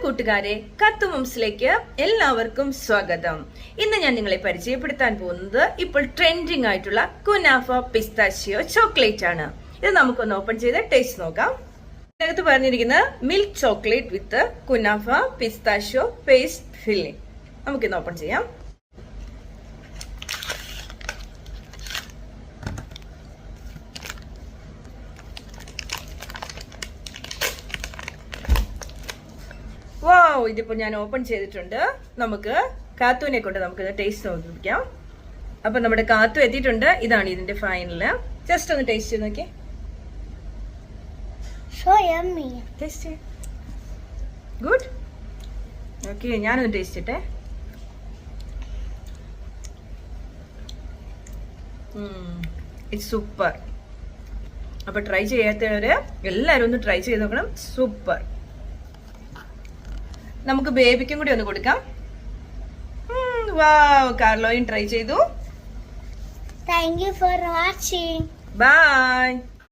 കൂട്ടുകാരെ, കത്തുമംസിലേക്ക് എല്ലാവർക്കും സ്വാഗതം. ഇന്ന് ഞാൻ നിങ്ങളെ പരിചയപ്പെടുത്താൻ പോകുന്നത് ഇപ്പോൾ ട്രെൻഡിങ് ആയിട്ടുള്ള കുനാഫ പിസ്താഷിയോ ചോക്ലേറ്റ് ആണ്. ഇത് നമുക്കൊന്ന് ഓപ്പൺ ചെയ്ത് ടേസ്റ്റ് നോക്കാം. ഇതിനകത്ത് പറഞ്ഞിരിക്കുന്നത് milk chocolate with kunafa pistachio paste filling. നമുക്കിന്ന് ഓപ്പൺ ചെയ്യാം. വാവ്, ഇതിപ്പോ ഞാൻ ഓപ്പൺ ചെയ്തിട്ടുണ്ട്. നമുക്ക് കാത്തുവിനെ കൊണ്ട് നമുക്ക് ടേസ്റ്റ് നോക്കിക്കാം. അപ്പൊ നമ്മുടെ കാത്തു എത്തിയിട്ടുണ്ട്. ഇതാണ് ഇതിന്റെ ഫൈനല്. ജസ്റ്റ് ഒന്ന് ടേസ്റ്റ് ചെയ്ത് നോക്കിയേ. Taste good. ഓക്കെ, ഞാനൊന്ന് ടേസ്റ്റ് ചെയ്യട്ടെ. It's super. അപ്പൊ ട്രൈ ചെയ്യാത്തവര് എല്ലാരും ഒന്ന് ട്രൈ ചെയ്ത് നോക്കണം. സൂപ്പർ. നമുക്ക് ബേബിക്കും കൂടി ഒന്ന് കൊടുക്കാം. വാവ്, കാർലോയും ട്രൈ ചെയ്തു. Thank you for watching. By.